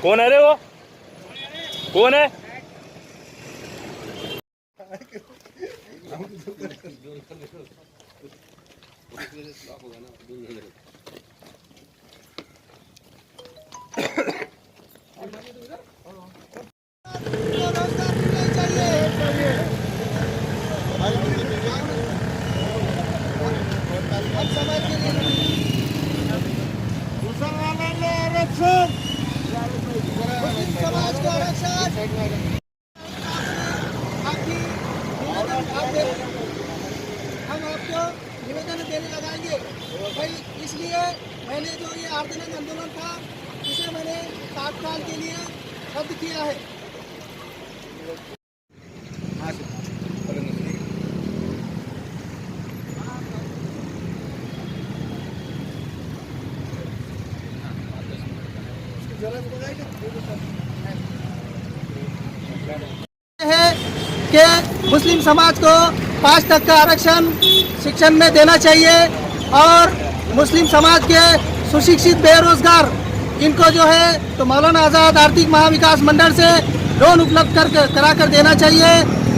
कौन है रे वो? कौन है? समाज को हम आपको निवेदन देने लगाएंगे भाई। इसलिए मैंने जो ये आर्दनक आंदोलन था इसे मैंने तात्काल के लिए रद्द किया है। है कि मुस्लिम समाज को 5 तक का आरक्षण शिक्षण में देना चाहिए और मुस्लिम समाज के सुशिक्षित बेरोजगार इनको जो है तो मौलाना आज़ाद आर्थिक महाविकास मंडल से लोन उपलब्ध करा कर देना चाहिए।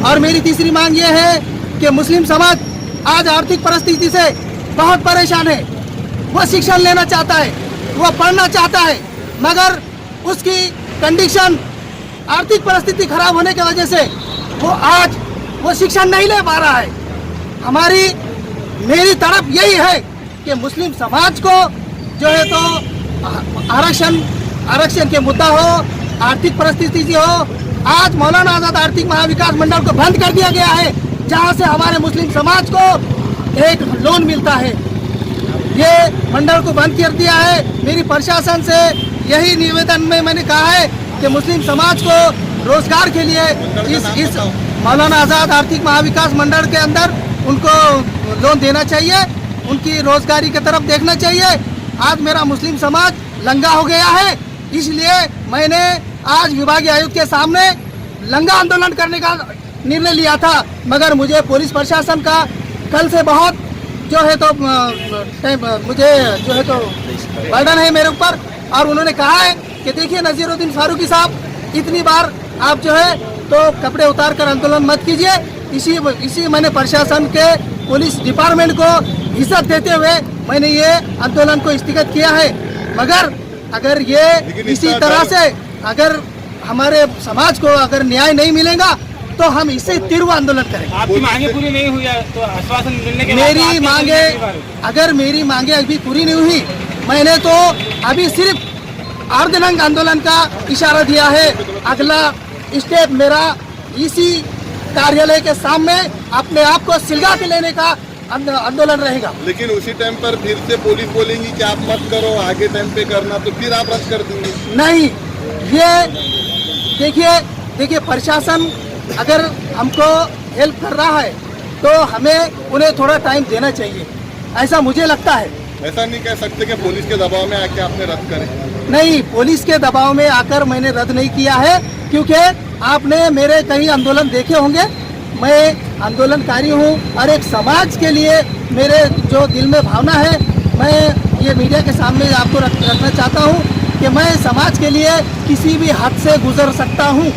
और मेरी तीसरी मांग ये है कि मुस्लिम समाज आज आर्थिक परिस्थिति से बहुत परेशान है। वो शिक्षण लेना चाहता है, वो पढ़ना चाहता है, मगर उसकी कंडीशन आर्थिक परिस्थिति खराब होने की वजह से वो शिक्षण नहीं ले पा रहा है। मेरी तरफ यही है कि मुस्लिम समाज को जो है तो आरक्षण के मुद्दा हो, आर्थिक परिस्थिति हो। आज मौलाना आज़ाद आर्थिक महाविकास मंडल को बंद कर दिया गया है, जहां से हमारे मुस्लिम समाज को एक लोन मिलता है। ये मंडल को बंद कर दिया है। मेरी प्रशासन से यही निवेदन में मैंने कहा है कि मुस्लिम समाज को रोजगार के लिए इस मौलाना आज़ाद आर्थिक महाविकास मंडल के अंदर उनको लोन देना चाहिए, उनकी रोजगारी की तरफ देखना चाहिए। आज मेरा मुस्लिम समाज लंगा हो गया है, इसलिए मैंने आज विभागीय आयुक्त के सामने लंगा आंदोलन करने का निर्णय लिया था। मगर मुझे पुलिस प्रशासन का कल से बहुत जो है तो मुझे जो है तो बर्डन है मेरे ऊपर। और उन्होंने कहा है कि देखिए नजीरुद्दीन फारूकी साहब, इतनी बार आप जो है तो कपड़े उतार कर आंदोलन मत कीजिए। इसी मैंने प्रशासन के पुलिस डिपार्टमेंट को इज्जत देते हुए मैंने ये आंदोलन को स्थगित किया है। मगर अगर ये इसी तरह से अगर हमारे समाज को अगर न्याय नहीं मिलेगा तो हम इससे तीव्र आंदोलन करेंगे। आपकी मांगे पूरी नहीं हुई है तो आश्वासन मिलने के मेरी मांगे अभी पूरी नहीं हुई, मैंने तो अभी सिर्फ आर्दनक आंदोलन का इशारा दिया है। अगला स्टेप मेरा इसी कार्यालय के सामने अपने आप को सिलगा के लेने का आंदोलन रहेगा। लेकिन उसी टाइम पर फिर से पुलिस बोलेंगी कि आप मत करो, आगे टाइम पे करना, तो फिर आप रद्द कर देंगे? नहीं, ये देखिए प्रशासन अगर हमको हेल्प कर रहा है तो हमें उन्हें थोड़ा टाइम देना चाहिए, ऐसा मुझे लगता है। ऐसा नहीं कह सकते कि पुलिस के दबाव में आके आपने रद्द करे? नहीं, पुलिस के दबाव में आकर मैंने रद्द नहीं किया है, क्योंकि आपने मेरे कई आंदोलन देखे होंगे। मैं आंदोलनकारी हूँ और एक समाज के लिए मेरे जो दिल में भावना है, मैं ये मीडिया के सामने आपको रखना चाहता हूँ कि मैं समाज के लिए किसी भी हद से गुजर सकता हूँ।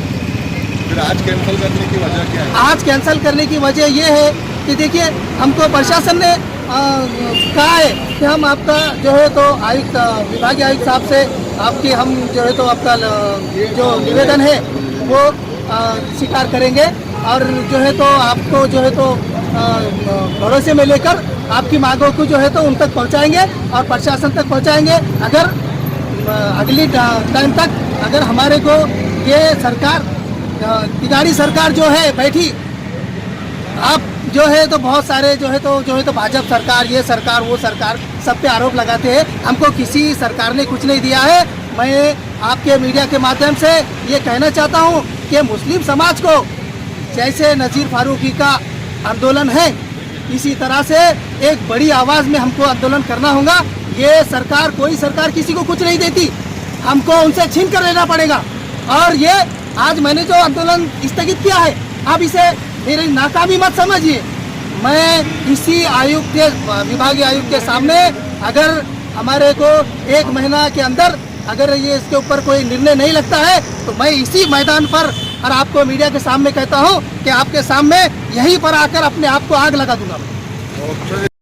फिर आज कैंसिल करने की वजह क्या है? आज कैंसिल करने की वजह ये है कि देखिए हमको प्रशासन ने कहा है कि हम आपका जो है तो आयुक्त विभागीय आयुक्त साहब से आपकी हम जो है तो आपका जो निवेदन है वो स्वीकार करेंगे और जो है तो आपको जो है तो भरोसे में लेकर आपकी मांगों को जो है तो उन तक पहुंचाएंगे और प्रशासन तक पहुंचाएंगे। अगर अगली टाइम तक अगर हमारे को ये सरकार तिगाड़ी सरकार जो है बैठी, आप जो है तो बहुत सारे जो है तो भाजपा सरकार, ये सरकार, वो सरकार, सब पे आरोप लगाते हैं। हमको किसी सरकार ने कुछ नहीं दिया है। मैं आपके मीडिया के माध्यम से ये कहना चाहता हूँ कि मुस्लिम समाज को जैसे नज़ीर फारूकी का आंदोलन है, इसी तरह से एक बड़ी आवाज़ में हमको आंदोलन करना होगा। ये सरकार, कोई सरकार किसी को कुछ नहीं देती, हमको उनसे छीन कर लेना पड़ेगा। और ये आज मैंने जो आंदोलन स्थगित किया है, आप इसे मेरी नाकामी मत समझिए। मैं इसी आयुक्त के, विभागीय आयुक्त के सामने अगर हमारे को 1 महीना के अंदर अगर ये इसके ऊपर कोई निर्णय नहीं लगता है तो मैं इसी मैदान पर और आपको मीडिया के सामने कहता हूँ कि आपके सामने यहीं पर आकर अपने आप को आग लगा दूंगा।